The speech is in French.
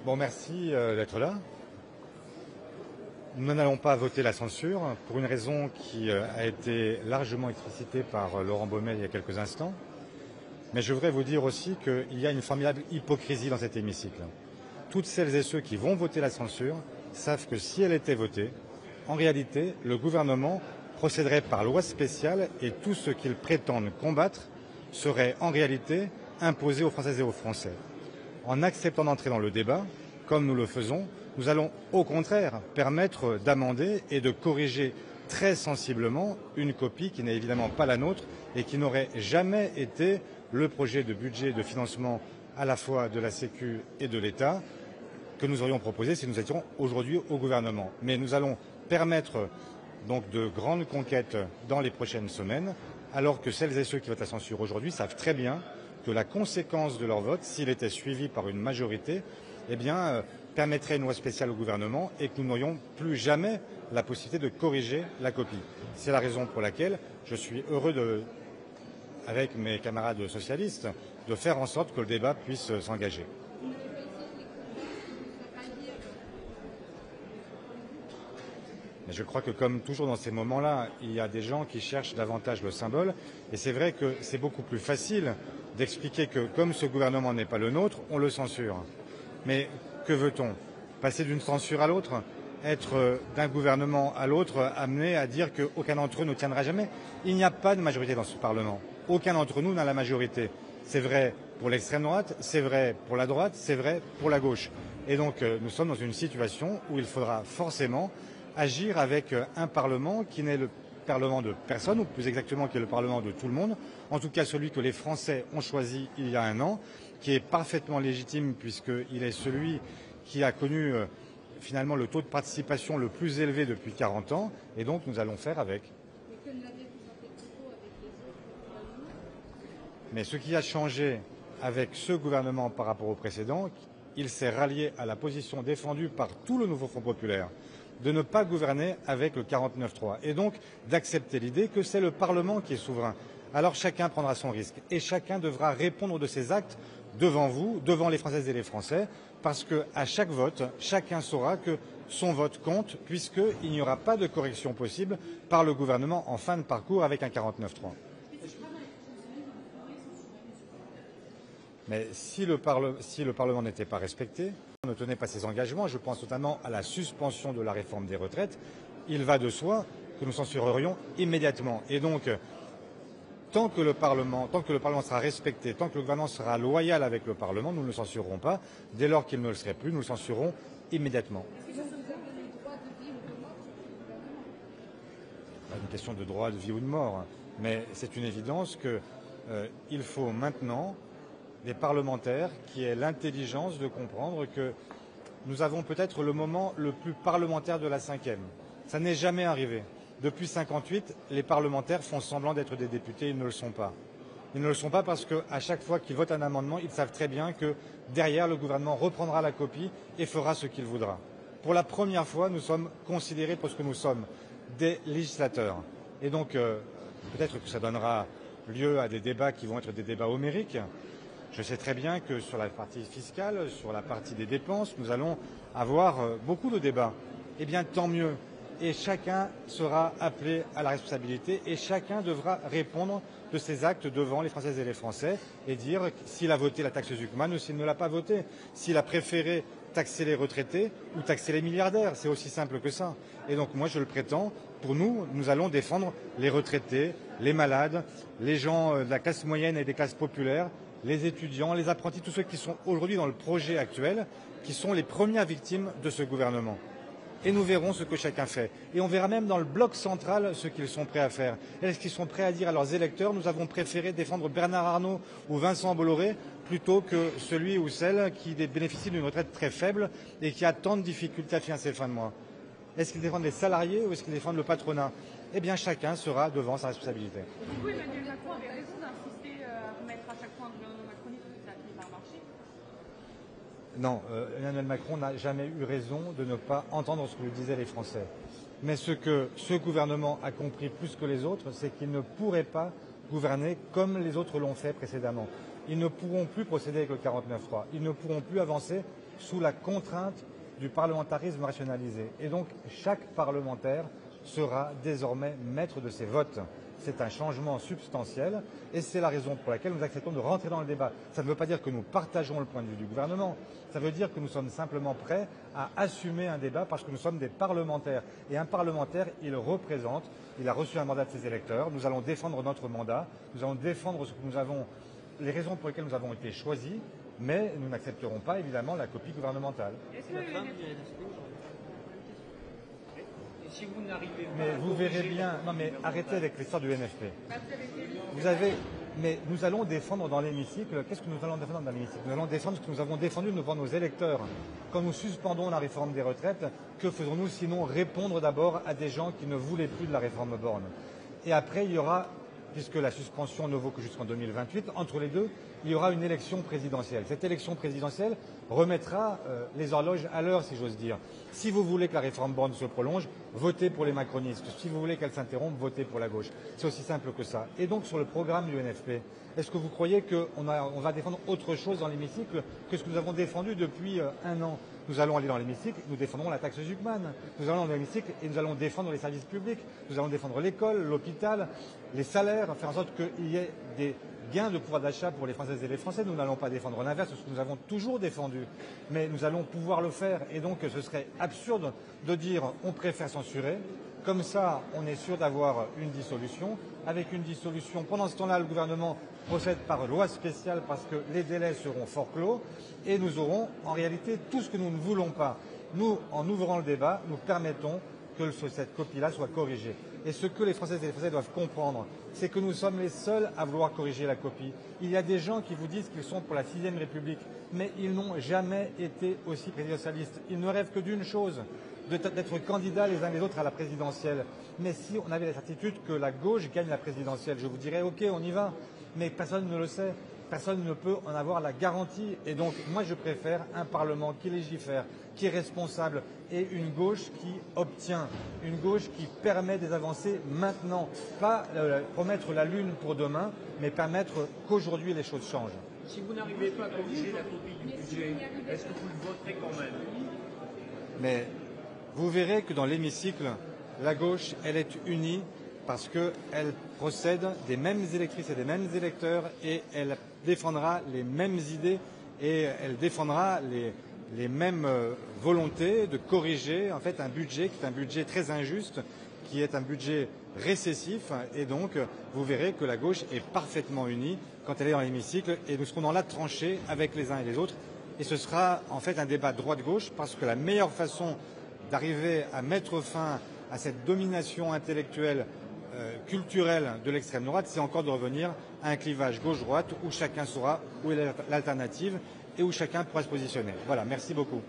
Bon, merci d'être là. Nous n'allons pas voter la censure pour une raison qui a été largement explicitée par Laurent Baumel il y a quelques instants. Mais je voudrais vous dire aussi qu'il y a une formidable hypocrisie dans cet hémicycle. Toutes celles et ceux qui vont voter la censure savent que si elle était votée, en réalité, le gouvernement procéderait par loi spéciale et tout ce qu'ils prétendent combattre serait en réalité imposé aux Françaises et aux Français. En acceptant d'entrer dans le débat, comme nous le faisons, nous allons au contraire permettre d'amender et de corriger très sensiblement une copie qui n'est évidemment pas la nôtre et qui n'aurait jamais été le projet de budget de financement à la fois de la Sécu et de l'État que nous aurions proposé si nous étions aujourd'hui au gouvernement. Mais nous allons permettre donc de grandes conquêtes dans les prochaines semaines, alors que celles et ceux qui votent la censure aujourd'hui savent très bien que la conséquence de leur vote, s'il était suivi par une majorité, permettrait une loi spéciale au gouvernement et que nous n'aurions plus jamais la possibilité de corriger la copie. C'est la raison pour laquelle je suis heureux, avec mes camarades socialistes, de faire en sorte que le débat puisse s'engager. Mais je crois que comme toujours dans ces moments-là, il y a des gens qui cherchent davantage le symbole. Et c'est vrai que c'est beaucoup plus facile d'expliquer que comme ce gouvernement n'est pas le nôtre, on le censure. Mais que veut-on? Passer d'une censure à l'autre? Être d'un gouvernement à l'autre amené à dire qu'aucun d'entre eux ne tiendra jamais? Il n'y a pas de majorité dans ce Parlement. Aucun d'entre nous n'a la majorité. C'est vrai pour l'extrême droite, c'est vrai pour la droite, c'est vrai pour la gauche. Et donc nous sommes dans une situation où il faudra forcément agir avec un Parlement qui n'est le Parlement de personne, ou plus exactement qui est le Parlement de tout le monde, en tout cas celui que les Français ont choisi il y a un an, qui est parfaitement légitime puisqu'il est celui qui a connu finalement le taux de participation le plus élevé depuis 40 ans, et donc nous allons faire avec. Mais ce qui a changé avec ce gouvernement par rapport au précédent, il s'est rallié à la position défendue par tout le nouveau Front populaire de ne pas gouverner avec le 49.3 et donc d'accepter l'idée que c'est le Parlement qui est souverain. Alors chacun prendra son risque et chacun devra répondre de ses actes devant vous, devant les Françaises et les Français, parce qu'à chaque vote, chacun saura que son vote compte puisqu'il n'y aura pas de correction possible par le gouvernement en fin de parcours avec un 49.3. Mais si le Parlement n'était pas respecté, ne tenait pas ses engagements, je pense notamment à la suspension de la réforme des retraites, il va de soi que nous censurerions immédiatement. Et donc, tant que le Parlement sera respecté, tant que le gouvernement sera loyal avec le Parlement, nous ne le censurerons pas. Dès lors qu'il ne le serait plus, nous le censurerons immédiatement. Pas une question de droit de vie ou de mort, mais c'est une évidence qu'il faut maintenant des parlementaires qui aient l'intelligence de comprendre que nous avons peut-être le moment le plus parlementaire de la cinquième. Ça n'est jamais arrivé. Depuis 1958, les parlementaires font semblant d'être des députés, ils ne le sont pas. Ils ne le sont pas parce qu'à chaque fois qu'ils votent un amendement, ils savent très bien que derrière, le gouvernement reprendra la copie et fera ce qu'il voudra. Pour la première fois, nous sommes considérés pour ce que nous sommes, des législateurs. Et donc, peut-être que ça donnera lieu à des débats qui vont être des débats homériques. Je sais très bien que sur la partie fiscale, sur la partie des dépenses, nous allons avoir beaucoup de débats. Eh bien, tant mieux. Et chacun sera appelé à la responsabilité et chacun devra répondre de ses actes devant les Françaises et les Français et dire s'il a voté la taxe Zuckman ou s'il ne l'a pas votée, s'il a préféré taxer les retraités ou taxer les milliardaires. C'est aussi simple que ça. Et donc moi, je le prétends, pour nous, nous allons défendre les retraités, les malades, les gens de la classe moyenne et des classes populaires, les étudiants, les apprentis, tous ceux qui sont aujourd'hui dans le projet actuel, qui sont les premières victimes de ce gouvernement. Et nous verrons ce que chacun fait. Et on verra même dans le bloc central ce qu'ils sont prêts à faire. Est-ce qu'ils sont prêts à dire à leurs électeurs, nous avons préféré défendre Bernard Arnault ou Vincent Bolloré plutôt que celui ou celle qui bénéficie d'une retraite très faible et qui a tant de difficultés à financer le fin de mois? Est-ce qu'ils défendent les salariés ou est-ce qu'ils défendent le patronat? Eh bien, chacun sera devant sa responsabilité. Du coup, Emmanuel Macron avait raison d'insister à remettre à chaque fois un gouvernement macroniste parce que ça a fini par marcher. Non, Emmanuel Macron n'a jamais eu raison de ne pas entendre ce que lui disaient les Français. Mais ce que ce gouvernement a compris plus que les autres, c'est qu'il ne pourrait pas gouverner comme les autres l'ont fait précédemment. Ils ne pourront plus procéder avec le 49.3. Ils ne pourront plus avancer sous la contrainte du parlementarisme rationalisé. Et donc, chaque parlementaire sera désormais maître de ses votes. C'est un changement substantiel et c'est la raison pour laquelle nous acceptons de rentrer dans le débat. Ça ne veut pas dire que nous partageons le point de vue du gouvernement, ça veut dire que nous sommes simplement prêts à assumer un débat parce que nous sommes des parlementaires. Et un parlementaire, il représente, il a reçu un mandat de ses électeurs, nous allons défendre notre mandat, nous allons défendre ce que nous avons, les raisons pour lesquelles nous avons été choisis, mais nous n'accepterons pas évidemment la copie gouvernementale. Si vous n'arrivez pas mais vous verrez bien, non mais arrêtez avec l'histoire du NFP. Vous avez, mais nous allons défendre dans l'hémicycle, qu'est-ce que nous allons défendre dans l'hémicycle? Nous allons défendre ce que nous avons défendu devant nos électeurs. Quand nous suspendons la réforme des retraites, que faisons-nous sinon répondre d'abord à des gens qui ne voulaient plus de la réforme Borne? Et après, il y aura, puisque la suspension ne vaut que jusqu'en 2028, entre les deux, il y aura une élection présidentielle. Cette élection présidentielle remettra les horloges à l'heure, si j'ose dire. Si vous voulez que la réforme Borne se prolonge, votez pour les macronistes. Si vous voulez qu'elle s'interrompe, votez pour la gauche. C'est aussi simple que ça. Et donc, sur le programme du NFP, est-ce que vous croyez qu'on va défendre autre chose dans l'hémicycle que ce que nous avons défendu depuis un an? Nous allons aller dans l'hémicycle, nous défendrons la taxe Zuckman. Nous allons dans l'hémicycle et nous allons défendre les services publics. Nous allons défendre l'école, l'hôpital, les salaires, faire en sorte qu'il y ait des gains de pouvoir d'achat pour les Françaises et les Français. Nous n'allons pas défendre l'inverse, ce que nous avons toujours défendu. Mais nous allons pouvoir le faire. Et donc, ce serait absurde de dire on préfère censurer. Comme ça, on est sûr d'avoir une dissolution. Avec une dissolution, pendant ce temps-là, le gouvernement procède par loi spéciale parce que les délais seront forclos et nous aurons en réalité tout ce que nous ne voulons pas. Nous, en ouvrant le débat, nous permettons que cette copie-là soit corrigée. Et ce que les Françaises et les Français doivent comprendre, c'est que nous sommes les seuls à vouloir corriger la copie. Il y a des gens qui vous disent qu'ils sont pour la 6e République, mais ils n'ont jamais été aussi présidentialistes. Ils ne rêvent que d'une chose, d'être candidats les uns les autres à la présidentielle. Mais si on avait la certitude que la gauche gagne la présidentielle, je vous dirais ok, on y va. Mais personne ne le sait. Personne ne peut en avoir la garantie. Et donc, moi, je préfère un Parlement qui légifère, qui est responsable, et une gauche qui obtient, une gauche qui permet des avancées maintenant. Pas promettre la lune pour demain, mais permettre qu'aujourd'hui les choses changent. Si vous n'arrivez pas à corriger la copie du budget, est-ce que vous le voterez quand même? Mais vous verrez que dans l'hémicycle, la gauche, elle est unie parce qu'elle procède des mêmes électrices et des mêmes électeurs et elle défendra les mêmes idées et elle défendra les mêmes volontés de corriger en fait un budget qui est un budget très injuste, qui est un budget récessif et donc vous verrez que la gauche est parfaitement unie quand elle est dans l'hémicycle et nous serons dans la tranchée avec les uns et les autres et ce sera en fait un débat droite-gauche parce que la meilleure façon d'arriver à mettre fin à cette domination intellectuelle culturelle de l'extrême droite, c'est encore de revenir à un clivage gauche-droite où chacun saura où est l'alternative et où chacun pourra se positionner. Voilà, merci beaucoup.